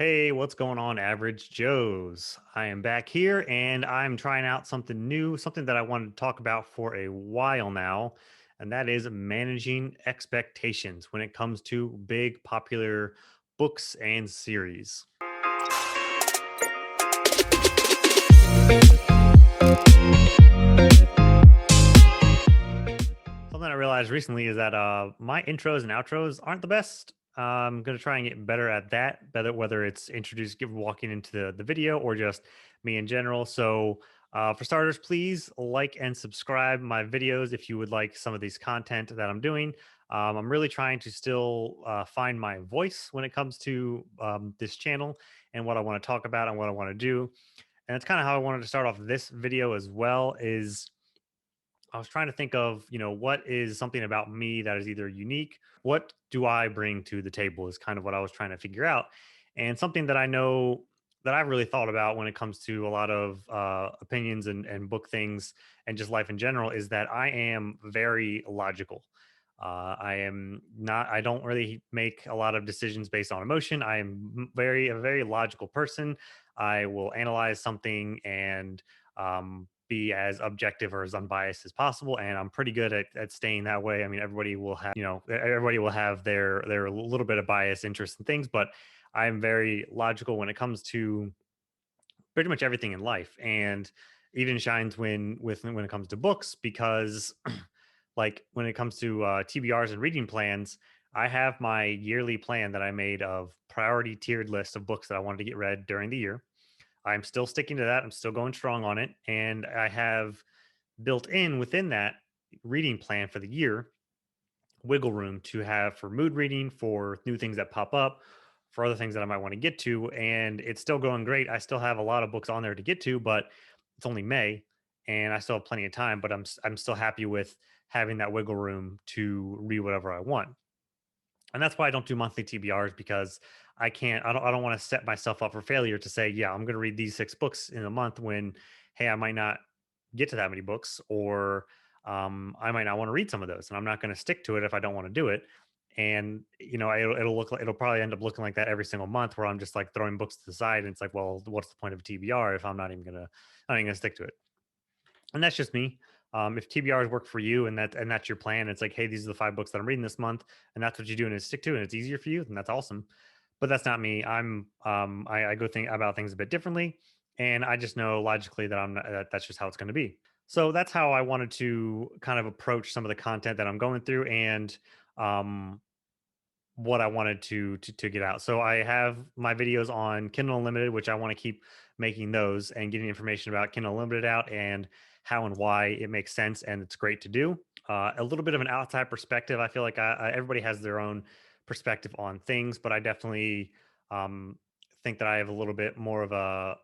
Hey, what's going on, Average Joes? I am back here and I'm trying out something new, something that I wanted to talk about for a while now, and that is managing expectations when it comes to big, popular books and series. Something I realized recently is that my intros and outros aren't the best. I'm gonna try and get better at that, better whether it's walking into the video or just me in general. So for starters, please like and subscribe my videos if you would like some of these content that I'm doing. I'm really trying to still find my voice when it comes to this channel and what I want to talk about and what I want to do. And that's kind of how I wanted to start off this video as well. Is I was trying to think of, what is something about me that is either unique? What do I bring to the table is kind of what I was trying to figure out. And something that I know that I've really thought about when it comes to a lot of opinions and book things and just life in general is that I am very logical. I am not, I don't really make a lot of decisions based on emotion. I am a very logical person. I will analyze something and be as objective or as unbiased as possible. And I'm pretty good at staying that way. I mean, everybody will have, everybody will have their little bit of bias, interest in things, but I'm very logical when it comes to pretty much everything in life. And even shines when it comes to books because like when it comes to TBRs and reading plans, I have my yearly plan that I made of priority tiered list of books that I wanted to get read during the year. I'm still sticking to that. I'm still going strong on it. And I have built in within that reading plan for the year wiggle room to have for mood reading, for new things that pop up, for other things that I might want to get to. And it's still going great. I still have a lot of books on there to get to, but it's only May and I still have plenty of time, but I'm still happy with having that wiggle room to read whatever I want. And that's why I don't do monthly TBRs because I don't want to set myself up for failure to say, yeah, I'm going to read these 6 books in a month when, hey, I might not get to that many books or I might not want to read some of those and I'm not going to stick to it if I don't want to do it. And it'll probably end up looking like that every single month where I'm just like throwing books to the side and it's like, well, what's the point of a TBR if not even gonna stick to it? And that's just me. If TBRs work for you and that's your plan, it's like, hey, these are the 5 books that I'm reading this month, and that's what you do and stick to, and it's easier for you, then that's awesome. But that's not me. I go think about things a bit differently, and I just know logically that that's just how it's going to be. So that's how I wanted to kind of approach some of the content that I'm going through, and um, what I wanted to get out. So I have my videos on Kindle Unlimited, which I want to keep making those and getting information about Kindle Unlimited out and how and why it makes sense and it's great to do. A little bit of an outside perspective. I feel like everybody has their own perspective on things, but I definitely um, think that I have a little bit more of a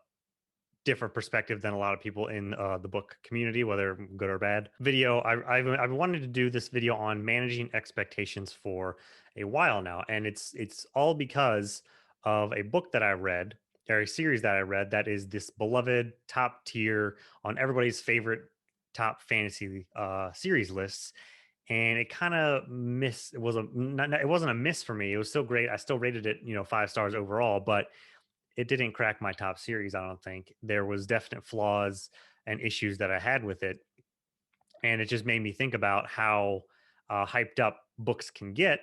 different perspective than a lot of people in the book community, whether good or bad. I've wanted to do this video on managing expectations for a while now, and it's all because of a book that I read, or a series that I read that is this beloved top tier on everybody's favorite top fantasy series lists. And it kind of miss it was a not, it wasn't a miss for me. It was still great. I still rated it, 5 stars overall, but it didn't crack my top series, I don't think. There was definite flaws and issues that I had with it, and it just made me think about how hyped up books can get,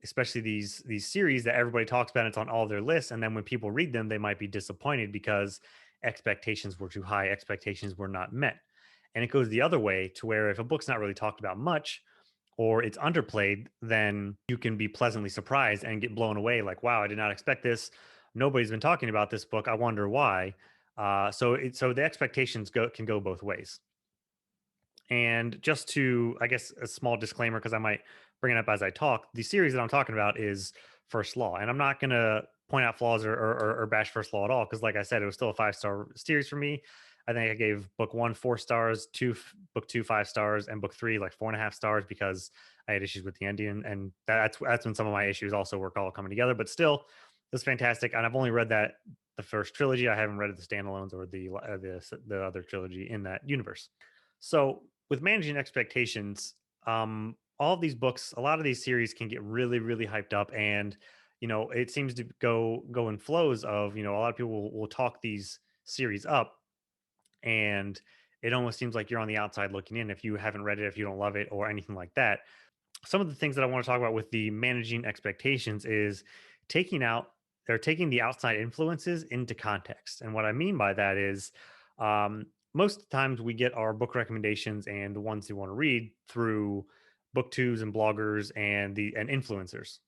especially these series that everybody talks about. It's on all their lists, and then when people read them, they might be disappointed because expectations were too high, expectations were not met. And it goes the other way to where if a book's not really talked about much or it's underplayed, then you can be pleasantly surprised and get blown away. Like, wow, I did not expect this. Nobody's been talking about this book. I wonder why. So the expectations can go both ways. And just to, I guess, a small disclaimer, because I might bring it up as I talk, the series that I'm talking about is First Law. And I'm not going to point out flaws or bash First Law at all, because like I said, it was still a 5 star series for me. I think I gave book one 4 stars, book two 5 stars, and book three like 4.5 stars because I had issues with the ending, and that's when some of my issues also were all coming together. But still, it's fantastic, and I've only read the first trilogy. I haven't read the standalones or the other trilogy in that universe. So with managing expectations, all of these books, a lot of these series can get really, really hyped up, and it seems to go in flows of, a lot of people will talk these series up, and it almost seems like you're on the outside looking in if you haven't read it, if you don't love it, or anything like that. Some of the things that I want to talk about with the managing expectations is taking out they're taking the outside influences into context. And what I mean by that is, most of the times we get our book recommendations and the ones we want to read through booktubes and bloggers and influencers.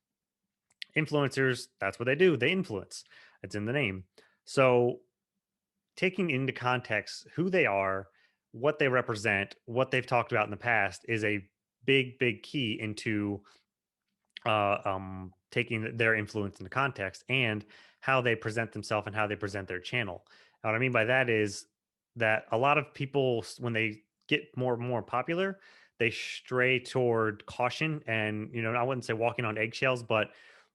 Influencers, that's what they do. They influence. It's in the name. So taking into context who they are, what they represent, what they've talked about in the past is a big key into taking their influence into context and how they present themselves and how they present their channel. And what I mean by that is that a lot of people, when they get more and more popular, they stray toward caution and, I wouldn't say walking on eggshells, but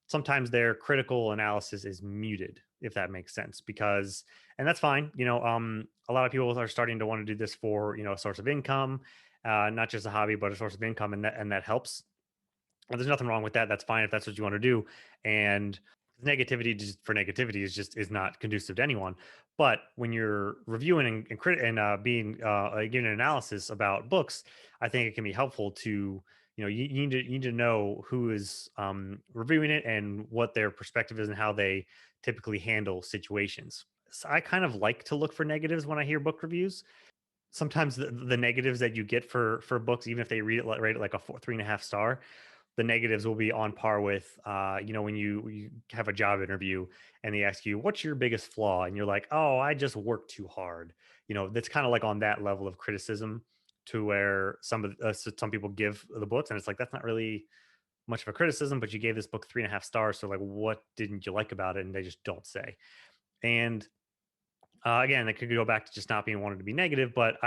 sometimes their critical analysis is muted, if that makes sense. Because, and that's fine, a lot of people are starting to want to do this for, a source of income, not just a hobby, but a source of income, and that helps. And there's nothing wrong with that. That's fine if that's what you want to do. And negativity just for negativity is not conducive to anyone. But when you're reviewing and being giving an analysis about books, I think it can be helpful to, you need to know who is reviewing it and what their perspective is and how they typically handle situations. So I kind of like to look for negatives when I hear book reviews. Sometimes the negatives that you get for books, even if they rate it like a 3.5 star, the negatives will be on par with, when you have a job interview and they ask you, what's your biggest flaw? And you're like, oh, I just work too hard. That's kind of like on that level of criticism, to where some people give the books, and it's like, that's not really much of a criticism, but you gave this book 3.5 stars. So like, what didn't you like about it? And they just don't say. And again, it could go back to just not being wanted to be negative, but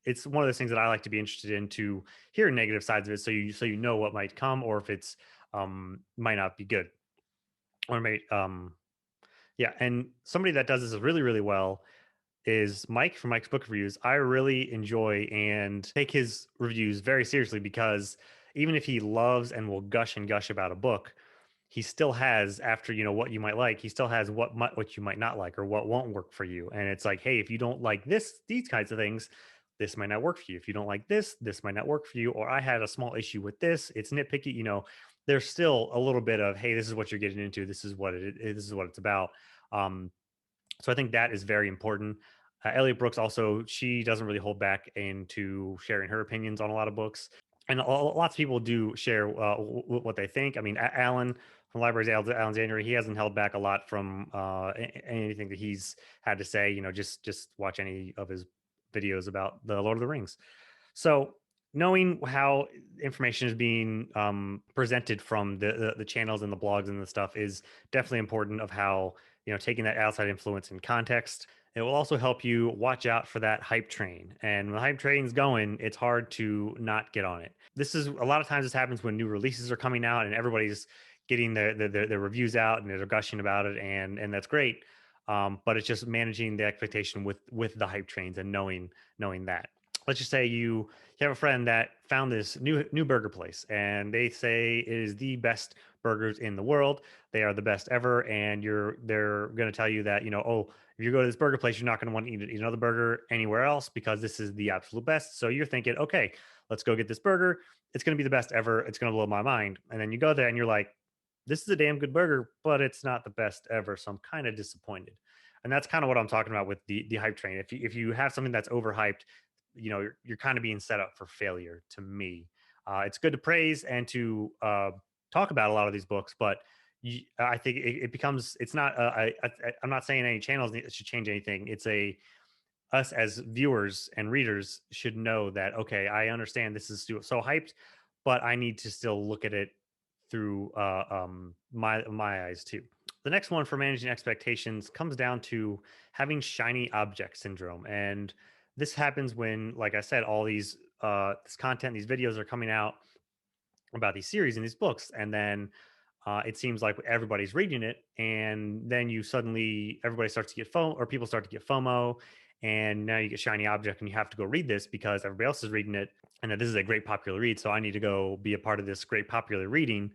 it's one of those things that I like to be interested in, to hear negative sides of it, so you know what might come, or if it's might not be good, or may yeah. And somebody that does this really really well is Mike from Mike's Book Reviews. I really enjoy and take his reviews very seriously, because even if he loves and will gush and gush about a book, he still has, after what you might like, he still has what you might not like, or what won't work for you. And it's like, hey, if you don't like these kinds of things, this might not work for you. If you don't like this might not work for you. Or I had a small issue with this. It's nitpicky. There's still a little bit of, hey, this is what you're getting into. This is what this is what it's about. Um, so I think that is very important. Elliot Brooks also, she doesn't really hold back into sharing her opinions on a lot of books, and lots of people do share what they think. I mean, Alan from Libraries, Alan's January, he hasn't held back a lot from anything that he's had to say. Just watch any of his videos about the Lord of the Rings. So knowing how information is being presented from the channels and the blogs and the stuff is definitely important, of how, taking that outside influence in context. It will also help you watch out for that hype train. And when the hype train's going, it's hard to not get on it. This is, a lot of times this happens when new releases are coming out and everybody's getting their reviews out and they're gushing about it, and that's great. But it's just managing the expectation with the hype trains, and knowing that. Let's just say you have a friend that found this new burger place, and they say it is the best burgers in the world. They are the best ever, and they're going to tell you that, oh, if you go to this burger place, you're not going to want to eat another burger anywhere else, because this is the absolute best. So you're thinking, okay, let's go get this burger. It's going to be the best ever. It's going to blow my mind. And then you go there and you're like, this is a damn good burger, but it's not the best ever. So I'm kind of disappointed. And that's kind of what I'm talking about with the hype train. If you have something that's overhyped, you're kind of being set up for failure, to me. It's good to praise and to talk about a lot of these books, but I think it becomes, it's not I'm not saying any channels should change anything. It's us as viewers and readers should know that, okay, I understand this is so hyped, but I need to still look at it through my eyes too. The next one for managing expectations comes down to having shiny object syndrome. And this happens when, like I said, all this content, these videos are coming out about these series and these books, and then it seems like everybody's reading it, and then everybody starts to get FOMO, or people start to get FOMO, and now you get shiny object, and you have to go read this because everybody else is reading it, and that this is a great popular read, so I need to go be a part of this great popular reading.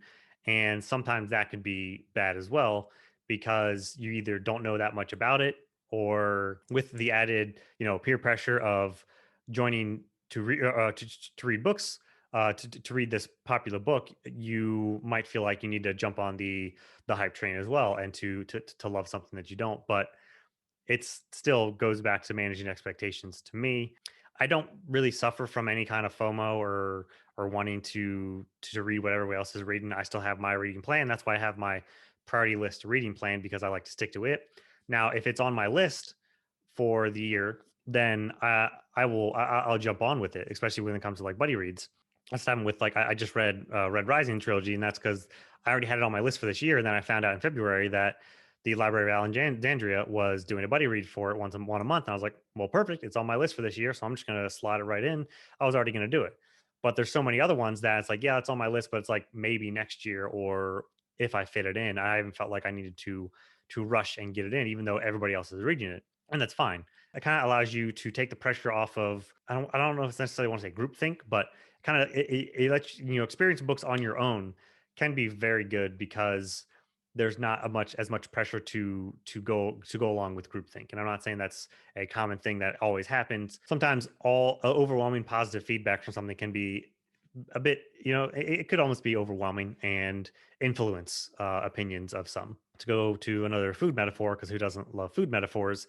And sometimes that could be bad as well because you either don't know that much about it, or with the added, peer pressure of joining to read books, to read this popular book, you might feel like you need to jump on the hype train as well, and to love something that you don't. But it still goes back to managing expectations to me. I don't really suffer from any kind of FOMO or wanting to read what everybody else is reading. I still have my reading plan. That's why I have my priority list reading plan, because I like to stick to it. Now, if it's on my list for the year, then I'll jump on with it, especially when it comes to like buddy reads. That's happened with like I just read Red Rising trilogy, and that's because I already had it on my list for this year. And then I found out in February that the Library of Alexandria was doing a buddy read for it one a month. And I was like, well, perfect. It's on my list for this year. So I'm just going to slide it right in. I was already going to do it. But there's so many other ones that it's like, yeah, it's on my list, but it's like maybe next year, or if I fit it in. I haven't felt like I needed to rush and get it in, even though everybody else is reading it. And that's fine. It kind of allows you to take the pressure off of, I don't know if it's necessarily want to say groupthink, but kind of it lets you, experience books on your own can be very good, because there's not as much pressure to go along with groupthink. And I'm not saying that's a common thing that always happens. Sometimes all overwhelming positive feedback from something can be a bit, it could almost be overwhelming and influence opinions of some. To go to another food metaphor, because who doesn't love food metaphors?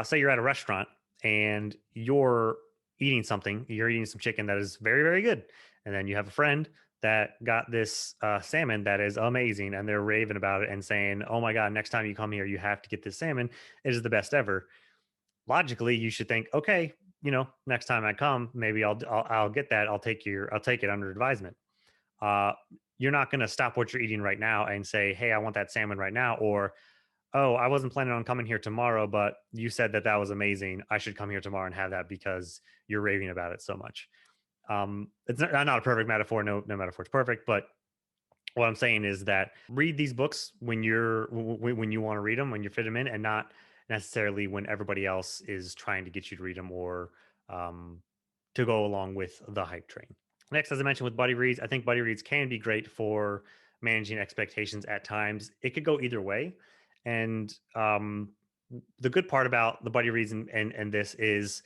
Say you're at a restaurant and you're eating some chicken that is very, very good. And then you have a friend that got this salmon that is amazing, and they're raving about it and saying, oh my God, next time you come here, you have to get this salmon. It is the best ever. Logically, you should think, okay, next time I come, maybe I'll get that. I'll take it under advisement. Uh, you're not going to stop what you're eating right now and say, hey, I want that salmon right now. Or, oh, I wasn't planning on coming here tomorrow, but you said that was amazing. I should come here tomorrow and have that because you're raving about it so much. It's not a perfect metaphor. No metaphor is perfect, but what I'm saying is that read these books when when you want to read them, when you fit them in, and not necessarily when everybody else is trying to get you to read them, or um, to go along with the hype train. Next, as I mentioned with buddy reads, I think buddy reads can be great for managing expectations at times. It could go either way. And the good part about the buddy reads and this is,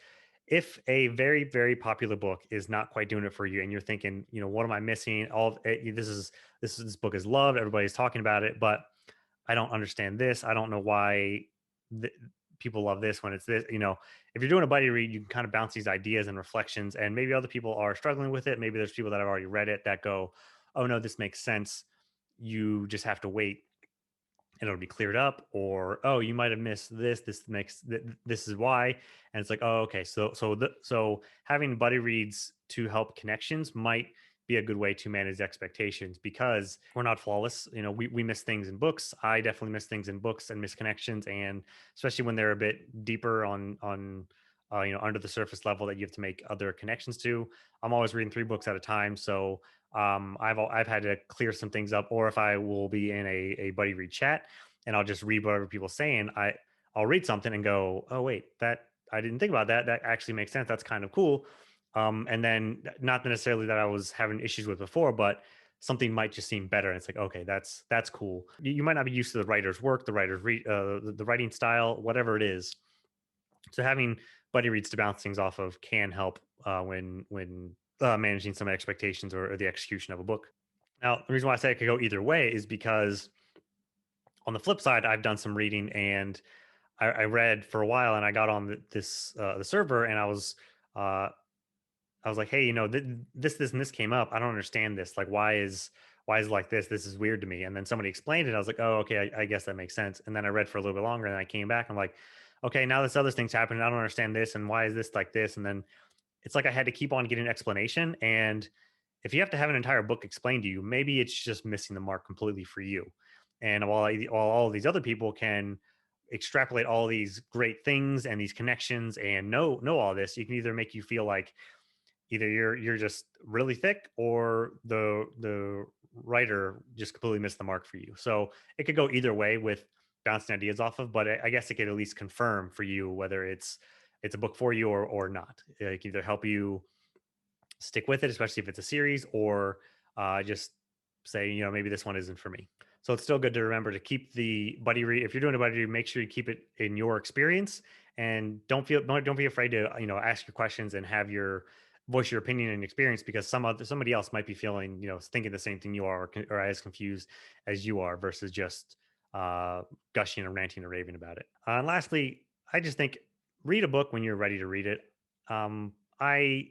if a very, very popular book is not quite doing it for you, and you're thinking, what am I missing? This book is loved. Everybody's talking about it, but I don't understand this. I don't know why th- people love this when it's this. If you're doing a buddy read, you can kind of bounce these ideas and reflections, and maybe other people are struggling with it. Maybe there's people that have already read it that go, oh no, this makes sense. You just have to wait and it'll be cleared up. Or, oh, you might have missed this is why. And it's like, oh, okay, so having buddy reads to help connections might be a good way to manage expectations, because we're not flawless. We miss things in books. I definitely miss things in books and miss connections, and especially when they're a bit deeper on under the surface level that you have to make other connections to. I'm always reading 3 books at a time, so I've had to clear some things up. Or if I will be in a buddy read chat and I'll just read whatever people are saying, I'll read something and go, oh wait, that I didn't think about that. That actually makes sense. That's kind of cool. And then not necessarily that I was having issues with before, but something might just seem better. And it's like, okay, that's cool. You might not be used to the writer's work, the writer's the writing style, whatever it is. So having buddy reads to bounce things off of can help when managing some expectations, or the execution of a book. Now, the reason why I say it could go either way is because on the flip side, I've done some reading, and I read for a while, and I got on the server, and I was like, hey, this and this came up. I don't understand this. Like, why is it like this? This is weird to me. And then somebody explained it. I was like, oh, okay, I guess that makes sense. And then I read for a little bit longer, and I came back. I'm like, okay, now this other thing's happening. I don't understand this, and why is this like this? And then it's like I had to keep on getting an explanation. And if you have to have an entire book explained to you, maybe it's just missing the mark completely for you. And while all of these other people can extrapolate all these great things and these connections and know all this, you can either make you feel like either you're just really thick, or the writer just completely missed the mark for you. So it could go either way with bouncing ideas off of, but I guess it could at least confirm for you whether it's a book for you or not. It can either help you stick with it, especially if it's a series, or just say, maybe this one isn't for me. So it's still good to remember to keep the buddy read. If you're doing a buddy read, make sure you keep it in your experience, and don't be afraid to ask your questions and have your voice your opinion and experience, because somebody else might be feeling thinking the same thing you are, or as confused as you are, versus just uh, gushing and ranting and raving about it. And lastly, I just think read a book when you're ready to read it. Um, I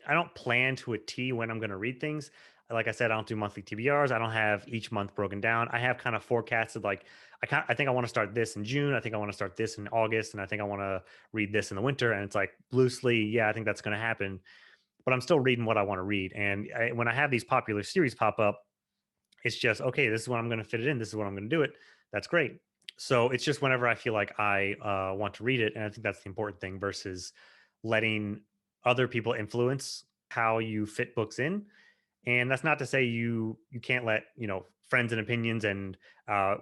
I don't plan to a T when I'm going to read things. Like I said, I don't do monthly TBRs. I don't have each month broken down. I have kind of forecasted, like I think I want to start this in June. I think I want to start this in August, and I think I want to read this in the winter. And it's like loosely, yeah, I think that's going to happen. But I'm still reading what I want to read. And when I have these popular series pop up, it's just okay. This is when I'm going to fit it in. This is when I'm going to do it. That's great. So it's just whenever I feel like I want to read it, and I think that's the important thing versus letting other people influence how you fit books in. And that's not to say you can't let friends and opinions and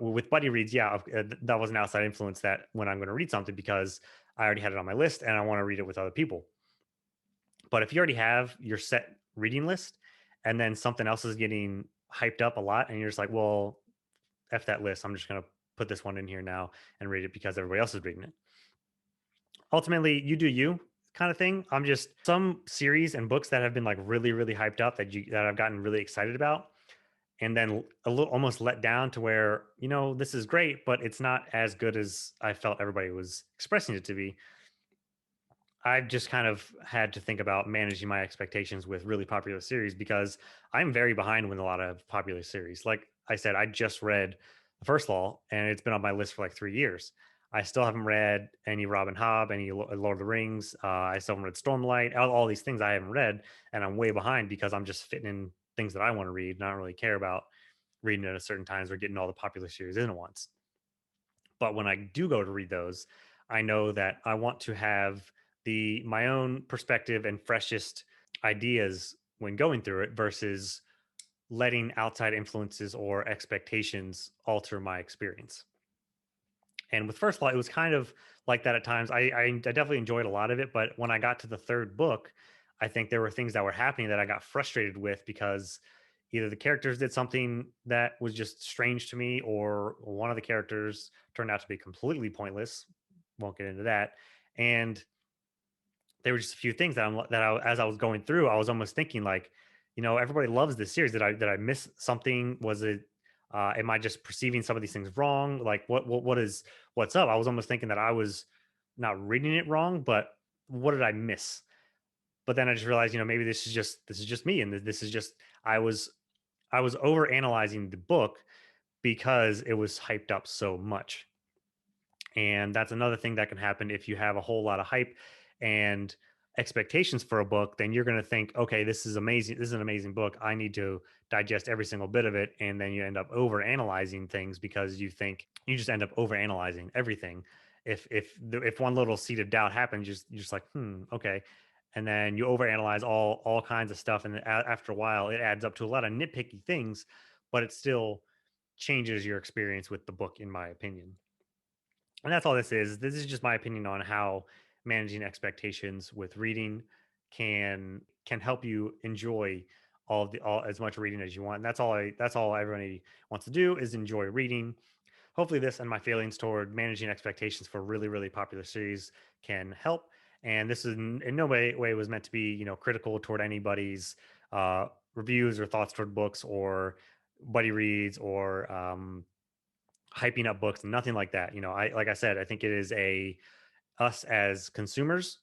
with buddy reads, yeah, that was an outside influence that when I'm going to read something, because I already had it on my list and I want to read it with other people. But if you already have your set reading list and then something else is getting hyped up a lot and you're just like, well, F that list, I'm just going to put this one in here now and read it because everybody else is reading it. Ultimately, you do you kind of thing. I'm just some series and books that have been like really, really hyped up that I've gotten really excited about, and then a little almost let down to where, this is great, but it's not as good as I felt everybody was expressing it to be. I've just kind of had to think about managing my expectations with really popular series, because I'm very behind with a lot of popular series. Like I said, I just read The First Law and it's been on my list for like 3 years. I still haven't read any Robin Hobb, any Lord of the Rings. I still haven't read Stormlight, all these things I haven't read. And I'm way behind because I'm just fitting in things that I want to read and I don't really care about reading it at certain times or getting all the popular series in at once. But when I do go to read those, I know that I want to have the my own perspective and freshest ideas when going through it versus letting outside influences or expectations alter my experience. And with First Law, it was kind of like that at times. I definitely enjoyed a lot of it, but when I got to the third book, I think there were things that were happening that I got frustrated with, because either the characters did something that was just strange to me, or one of the characters turned out to be completely pointless. Won't get into that. And there were just a few things as I was going through, I was almost thinking like, everybody loves this series. Did I miss something? Was it am I just perceiving some of these things wrong? Like what's up? I was almost thinking that I was not reading it wrong, but what did I miss? But then I just realized, maybe this is just me, and this is just I was over analyzing the book because it was hyped up so much. And that's another thing that can happen if you have a whole lot of hype and expectations for a book. Then you're going to think, okay, this is amazing. This is an amazing book. I need to digest every single bit of it. And then you end up over analyzing things because you think you just end up over analyzing everything. If one little seed of doubt happens, you're just like, okay. And then you overanalyze all kinds of stuff. And after a while, it adds up to a lot of nitpicky things, but it still changes your experience with the book, in my opinion. And that's all this is. This is just my opinion on how managing expectations with reading can help you enjoy all as much reading as you want. And that's all everybody wants to do, is enjoy reading. Hopefully this and my feelings toward managing expectations for really, really popular series can help. And this is in no way was meant to be, critical toward anybody's uh reviews or thoughts toward books or buddy reads or hyping up books, nothing like that. I like I said, I think it is a us as consumers,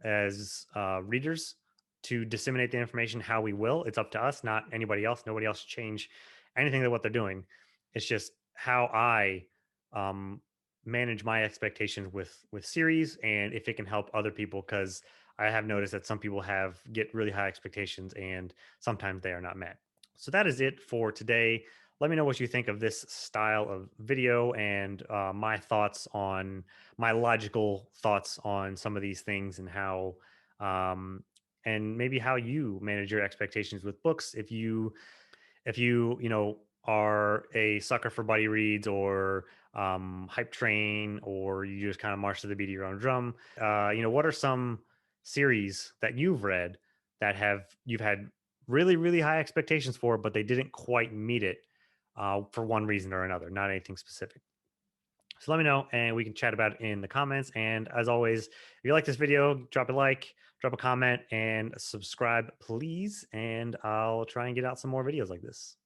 as readers, to disseminate the information how we will. It's up to us, not anybody else. Nobody else change anything that what they're doing. It's just how I um, manage my expectations with series, and if it can help other people, because I have noticed that some people get really high expectations and sometimes they are not met. So that is it for today. Let me know what you think of this style of video and my logical thoughts on some of these things, and how and maybe how you manage your expectations with books. If you are a sucker for buddy reads or hype train, or you just kind of march to the beat of your own drum, what are some series that you've read that you've had really, really high expectations for, but they didn't quite meet it for one reason or another, not anything specific. So let me know and we can chat about it in the comments. And as always, if you like this video, drop a like, drop a comment, and subscribe, please. And I'll try and get out some more videos like this.